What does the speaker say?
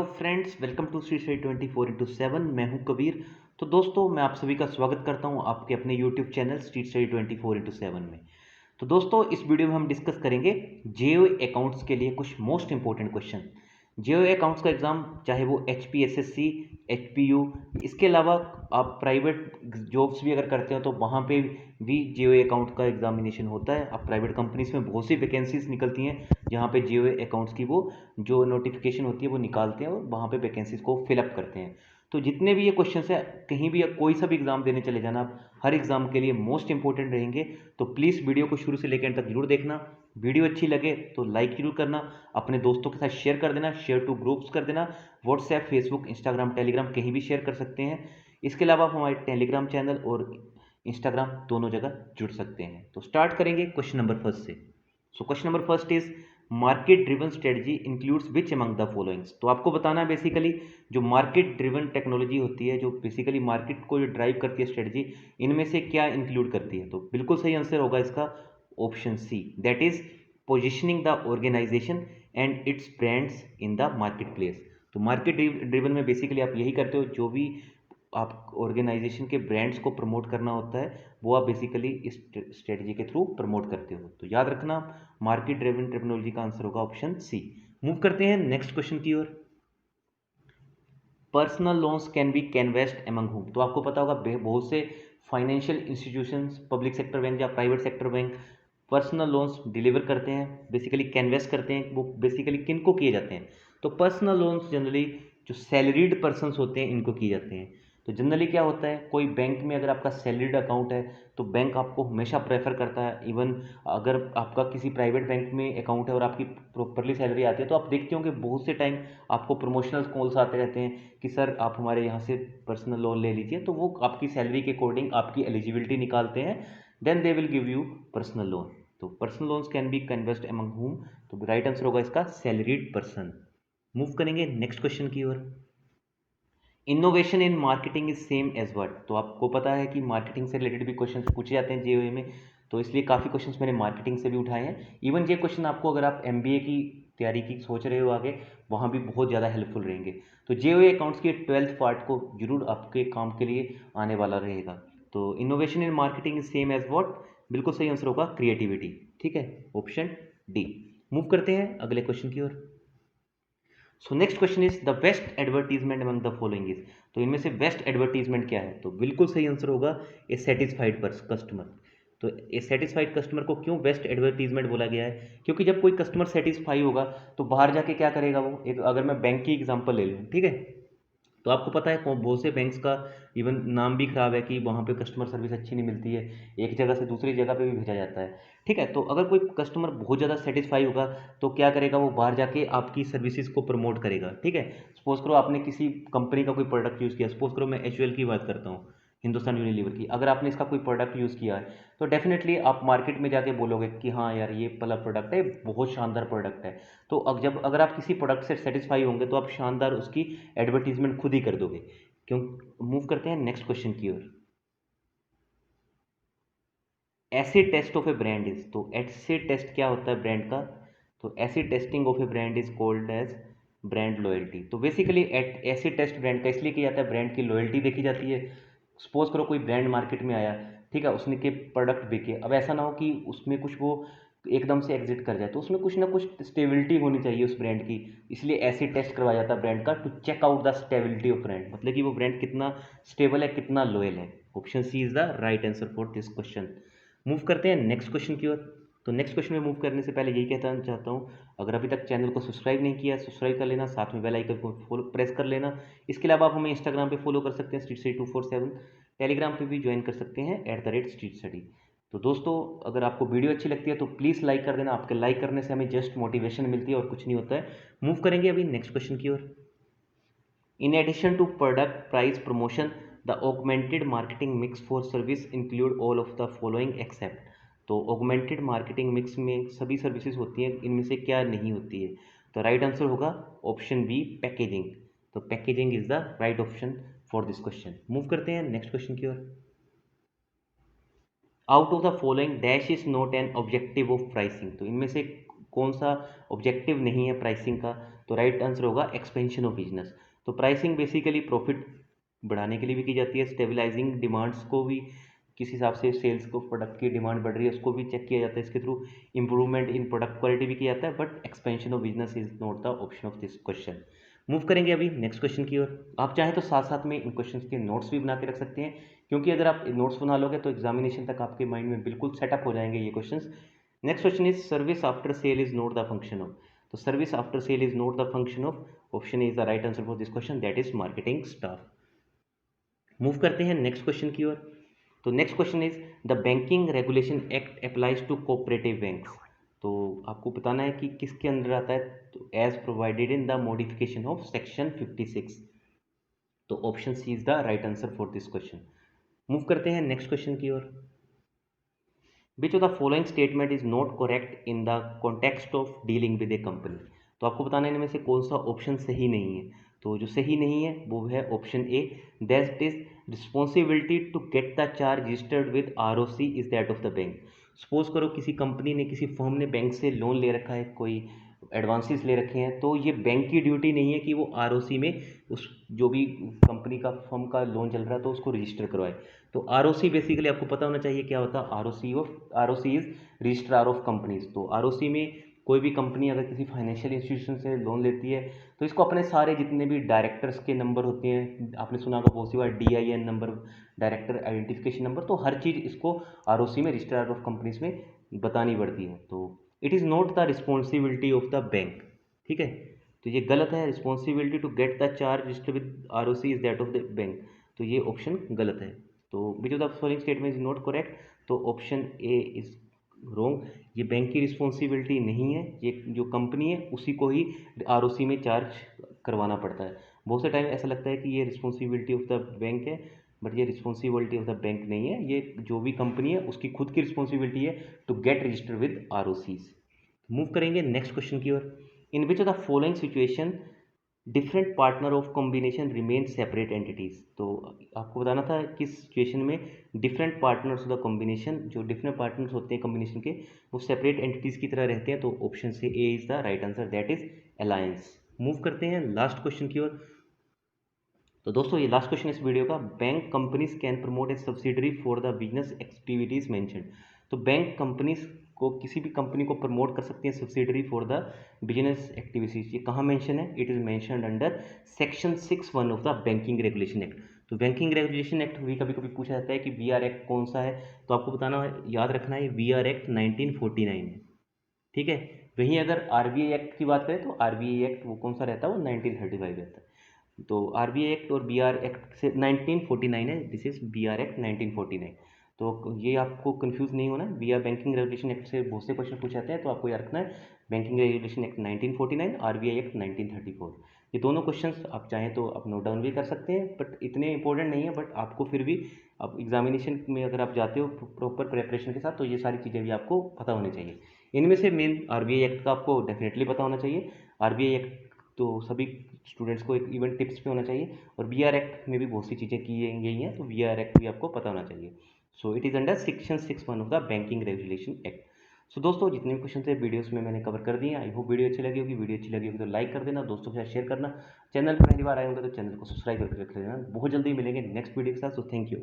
Friends, welcome to Shri Shri 24/7। मैं हूं कबीर। तो दोस्तों, मैं आप सभी का स्वागत करता हूं आपके अपने यूट्यूब चैनल श्री श्री 24/7 में। तो दोस्तों, इस वीडियो में हम डिस्कस करेंगे जेओ अकाउंट्स के लिए कुछ most important question. JO accounts का एग्ज़ाम, चाहे वो HPSSC, HPU, इसके अलावा आप प्राइवेट जॉब्स भी अगर करते हो तो वहाँ पे भी जेओ अकाउंट का एग्जामिनेशन होता है। आप प्राइवेट कंपनीज में बहुत सी वैकेंसीज निकलती हैं जहाँ पे जेओ अकाउंट्स की वो जो नोटिफिकेशन होती है वो निकालते हैं और वहाँ पे वैकेंसीज को फिलअप करते हैं। तो जितने भी ये क्वेश्चन है, कहीं भी कोई सा भी एग्जाम देने चले जाना, आप हर एग्जाम के लिए मोस्ट इंपॉर्टेंट रहेंगे। तो प्लीज़ वीडियो को शुरू से लेकर एंड तक जरूर देखना। वीडियो अच्छी लगे तो लाइक जरूर करना, अपने दोस्तों के साथ शेयर कर देना, शेयर टू ग्रुप्स कर देना, व्हाट्सएप, फेसबुक, इंस्टाग्राम, टेलीग्राम कहीं भी शेयर कर सकते हैं। इसके अलावा आप हमारे टेलीग्राम चैनल और इंस्टाग्राम दोनों जगह जुड़ सकते हैं। तो स्टार्ट करेंगे क्वेश्चन नंबर फर्स्ट से। So question number first is market driven strategy includes which among the followings. तो आपको बताना है बेसिकली जो मार्केट ड्रिवन टेक्नोलॉजी होती है, जो बेसिकली मार्केट को जो ड्राइव करती है स्ट्रेटजी, इनमें से क्या इंक्लूड करती है। तो बिल्कुल सही आंसर होगा इसका option C, that is positioning the organisation and its brands in the market place. तो मार्केट ड्रिवन में बेसिकली आप यही करते हो, जो भी आप ऑर्गेनाइजेशन के ब्रांड्स को प्रमोट करना होता है वो आप बेसिकली इस स्ट्रेटजी के थ्रू प्रमोट करते हो। तो याद रखना, मार्केट ड्रिवन टेक्नोलॉजी का आंसर होगा ऑप्शन सी। मूव करते हैं नेक्स्ट क्वेश्चन की ओर। Personal loans can be canvassed among whom. तो आपको पता होगा बहुत से financial institutions, public sector bank या private sector bank personal loans deliver करते हैं, बेसिकली कैनवेस्ट करते हैं। वो बेसिकली किन को किए जाते हैं? तो पर्सनल लोन्स जनरली जो सैलरीड पर्सनस होते हैं इनको किए जाते हैं। तो जनरली क्या होता है, कोई बैंक में अगर आपका सैलरीड अकाउंट है तो बैंक आपको हमेशा प्रेफर करता है। इवन अगर आपका किसी प्राइवेट बैंक में अकाउंट है और आपकी प्रॉपरली सैलरी आती है तो आप देखते होंगे बहुत से टाइम आपको प्रमोशनल कॉल्स आते रहते हैं कि सर आप हमारे यहाँ से पर्सनल लोन ले लीजिए। तो वो आपकी सैलरी के अकॉर्डिंग आपकी एलिजिबिलिटी निकालते हैं, then they will give you personal loan. तो personal loans can be canvassed among whom. तो राइट आंसर होगा इसका सैलरीड पर्सन। मूव करेंगे नेक्स्ट क्वेश्चन की ओर। Innovation in marketing is same as word. तो आपको पता है कि मार्केटिंग से रिलेटेड भी क्वेश्चन पूछे जाते हैं जेईई में, तो इसलिए काफ़ी क्वेश्चंस मैंने मार्केटिंग से भी उठाए हैं। इवन ये क्वेश्चन आपको, अगर आप एमबीए की तैयारी की सोच रहे हो आगे, वहाँ भी बहुत ज़्यादा हेल्पफुल रहेंगे। तो जेईई अकाउंट्स के 12th पार्ट को जरूर आपके काम के लिए आने वाला रहेगा। तो innovation in marketing is same as what, बिल्कुल सही आंसर होगा क्रिएटिविटी। ठीक है, ऑप्शन डी। मूव करते हैं अगले क्वेश्चन की ओर। So next question is the best advertisement among the following is. तो इनमें से बेस्ट एडवर्टीजमेंट क्या है? तो बिल्कुल सही आंसर होगा ए सेटिस्फाइड कस्टमर। तो ए सेटिस्फाइड कस्टमर को क्यों बेस्ट एडवर्टीजमेंट बोला गया है? क्योंकि जब कोई कस्टमर सेटिस्फाई होगा तो बाहर जाके क्या करेगा वो, एक अगर मैं बैंक की एग्जांपल ले लूँ, ठीक है, तो आपको पता है बहुत से बैंक्स का इवन नाम भी खराब है कि वहाँ पे कस्टमर सर्विस अच्छी नहीं मिलती है, एक जगह से दूसरी जगह पे भी भेजा जाता है। ठीक है, तो अगर कोई कस्टमर बहुत ज़्यादा सेटिस्फाई होगा तो क्या करेगा, वो बाहर जाके आपकी सर्विसेज को प्रमोट करेगा। ठीक है, सपोज करो आपने किसी कंपनी का कोई प्रोडक्ट यूज़ किया, सपोज करो मैं HUL की बात करता हूँ, हिंदुस्तान यूनिलीवर की। अगर आपने इसका कोई प्रोडक्ट यूज़ किया है तो डेफिनेटली आप मार्केट में जाके बोलोगे कि हाँ यार ये वाला प्रोडक्ट है, बहुत शानदार प्रोडक्ट है। तो अब जब अगर आप किसी प्रोडक्ट से सेटिस्फाई होंगे तो आप शानदार उसकी एडवर्टीजमेंट खुद ही कर दोगे। क्यों? मूव करते हैं नेक्स्ट क्वेश्चन की ओर। Acid test of a brand is. तो एसिड टेस्ट क्या होता है ब्रांड का? तो acid testing of a brand is called as brand loyalty. तो बेसिकली एसिड टेस्ट ब्रांड का इसलिए किया जाता है, ब्रांड की लॉयल्टी देखी जाती है। सपोज करो कोई ब्रांड मार्केट में आया, ठीक है, उसने के प्रोडक्ट बिके, अब ऐसा ना हो कि उसमें कुछ वो एकदम से एग्जिट कर जाए, तो उसमें कुछ ना कुछ स्टेबिलिटी होनी चाहिए उस ब्रांड की। इसलिए एसिड टेस्ट करवाया जाता है ब्रांड का, to check out the stability of brand, मतलब कि वो ब्रांड कितना स्टेबल है, कितना लॉयल है। Option C is the right answer for this question. Move करते हैं नेक्स्ट क्वेश्चन की ओर। तो नेक्स्ट क्वेश्चन में मूव करने से पहले यही कहना चाहता हूँ, अगर अभी तक चैनल को सब्सक्राइब नहीं किया, सब्सक्राइब कर लेना, साथ में बेल आइकन को फॉलो प्रेस कर लेना। इसके अलावा आप हमें इंस्टाग्राम पे फॉलो कर सकते हैं स्ट्रीट स्टडी 247, टेलीग्राम पे भी ज्वाइन कर सकते हैं @स्ट्रीट स्टडी। तो दोस्तों, अगर आपको वीडियो अच्छी लगती है तो प्लीज़ लाइक कर देना, आपके लाइक करने से हमें जस्ट मोटिवेशन मिलती है और कुछ नहीं होता है। मूव करेंगे अभी नेक्स्ट क्वेश्चन की ओर। In addition to product price promotion, the augmented marketing mix for service include all of the following except। तो augmented marketing mix में सभी सर्विसेज होती हैं, इनमें से क्या नहीं होती है? तो राइट आंसर होगा ऑप्शन बी, पैकेजिंग। तो packaging is the right option for this question. Move करते हैं नेक्स्ट क्वेश्चन की ओर। Out of the following dash is not an objective of pricing. तो इनमें से कौन सा ऑब्जेक्टिव नहीं है प्राइसिंग का? तो राइट आंसर होगा एक्सपेंशन ऑफ बिजनेस। तो प्राइसिंग बेसिकली प्रॉफिट बढ़ाने के लिए भी की जाती है, स्टेबलाइजिंग डिमांड्स को भी किस हिसाब से सेल्स को प्रोडक्ट की डिमांड बढ़ रही है उसको भी चेक किया जाता है इसके through, improvement in product quality भी किया जाता है, but expansion of business is not the option of this question. Move करेंगे अभी नेक्स्ट क्वेश्चन की ओर। आप चाहें तो साथ साथ में इन क्वेश्चन के नोट्स भी बना के रख सकते हैं, क्योंकि अगर आप नोट्स बना लोगे तो एग्जामिनेशन तक आपके माइंड में बिल्कुल सेटअप हो जाएंगे ये question. Next question is service after sale is not the function of. तो service after sale is not the function of, option is the right answer for this question, that is marketing staff. Move करते हैं next question की ओर। तो next question is the banking regulation act applies to cooperative banks. तो आपको बताना है कि किसके अंदर आता है, तो as provided in the modification of section 56। तो option C is the right answer for this question. Move करते हैं नेक्स्ट क्वेश्चन की ओर। Which of the following statement is not correct in the context of dealing with a company. तो आपको बताना है इनमें से कौन सा ऑप्शन सही नहीं है। तो जो सही नहीं है वो है option A, that is responsibility to get the charge registered with ROC is that of the bank. Suppose करो किसी कंपनी ने, किसी फर्म ने बैंक से लोन ले रखा है, कोई एडवांसेस ले रखे हैं, तो ये बैंक की ड्यूटी नहीं है कि वो ROC में उस जो भी कंपनी का फर्म का लोन चल रहा है तो उसको रजिस्टर करवाए। तो ROC बेसिकली आपको पता होना चाहिए क्या होता है। ROC is registrar of companies. तो ROC में कोई भी कंपनी अगर किसी फाइनेंशियल इंस्टीट्यूशन से लोन लेती है तो इसको अपने सारे जितने भी डायरेक्टर्स के नंबर होते हैं, आपने सुना होगा बहुत सी बार DIN number, director identification number, तो हर चीज़ इसको ROC में, रजिस्ट्रार ऑफ कंपनीज में बतानी पड़ती है। तो it is not the responsibility of the bank, ठीक है। तो ये गलत है, responsibility to get the charge register with ROC is that of the bank. तो ये ऑप्शन गलत है। तो which of the following statement is not correct, तो ऑप्शन ए इज रोंग। ये बैंक की रिस्पॉन्सिबिलिटी नहीं है, ये जो कंपनी है उसी को ही ROC में चार्ज करवाना पड़ता है। बहुत से टाइम ऐसा लगता है कि ये रिस्पॉन्सिबिलिटी ऑफ द बैंक है, बट ये रिस्पॉन्सिबिलिटी ऑफ द बैंक नहीं है, ये जो भी कंपनी है उसकी खुद की रिस्पॉन्सिबिलिटी है to get register with ROCs। Move करेंगे नेक्स्ट क्वेश्चन की ओर। In which of the following situation different partner of combination remain separate entities. तो आपको बताना था किस सिचुएशन में different partners of the combination, जो डिफरेंट पार्टनर्स होते हैं कॉम्बिनेशन के, वो सेपरेट एंटिटीज की तरह रहते हैं। तो ऑप्शन से A is the right answer, that is alliance. Move करते हैं लास्ट क्वेश्चन की ओर। तो दोस्तों ये लास्ट क्वेश्चन इस वीडियो का, bank companies can promote a subsidiary for the business activities mentioned. तो बैंक कंपनीज को, किसी भी कंपनी को प्रमोट कर सकती हैं subsidiary for the business activities. ये कहाँ मेंशन है, it is mentioned under section 6(1) of the banking regulation act. तो बैंकिंग रेगुलेशन एक्ट भी कभी कभी पूछा जाता है कि VR एक्ट कौन सा है, तो आपको बताना याद रखना है VR एक्ट 1949 है, ठीक है। वहीं अगर RBI एक्ट की बात करें तो RBI एक्ट वो कौन सा रहता है, वो 1935 रहता है। तो RBI एक्ट और BR एक्ट से 1949 है, दिस इज BR एक्ट 1949। तो ये आपको कंफ्यूज नहीं होना है, BR बैंकिंग रेगुलेशन एक्ट से बहुत से क्वेश्चन पूछे जाते हैं, तो आपको याद रखना है banking regulation act 1949, RBI act 1934। ये दोनों क्वेश्चंस आप चाहें तो आप नोट डाउन भी कर सकते हैं, बट इतने इंपॉर्टेंट नहीं है, बट आपको फिर भी अब एग्जामिनेशन में अगर आप जाते हो प्रॉपर प्रेपरेशन के साथ तो ये सारी चीज़ें भी आपको पता होनी चाहिए। इनमें से मेन RBI एक्ट का आपको डेफिनेटली पता होना चाहिए। RBI एक्ट तो सभी स्टूडेंट्स को एक इवन टिप्स पे होना चाहिए, और BR एक्ट में भी बहुत सी चीज़ें की गई हैं, तो BR एक्ट भी आपको पता होना चाहिए। So it is under section 6(1) of the banking regulation act. So दोस्तों जितने भी क्वेश्चन थे वीडियोस में मैंने कवर कर दिए। आई होप वीडियो अच्छी लगी होगी। वीडियो अच्छी लगी होगी तो लाइक कर देना, दोस्तों के साथ शेयर करना। चैनल पर पहली बार आए होंगे तो चैनल को सब्सक्राइब करके रख लेना। बहुत जल्दी मिलेंगे नेक्स्ट वीडियो के साथ। So thank you.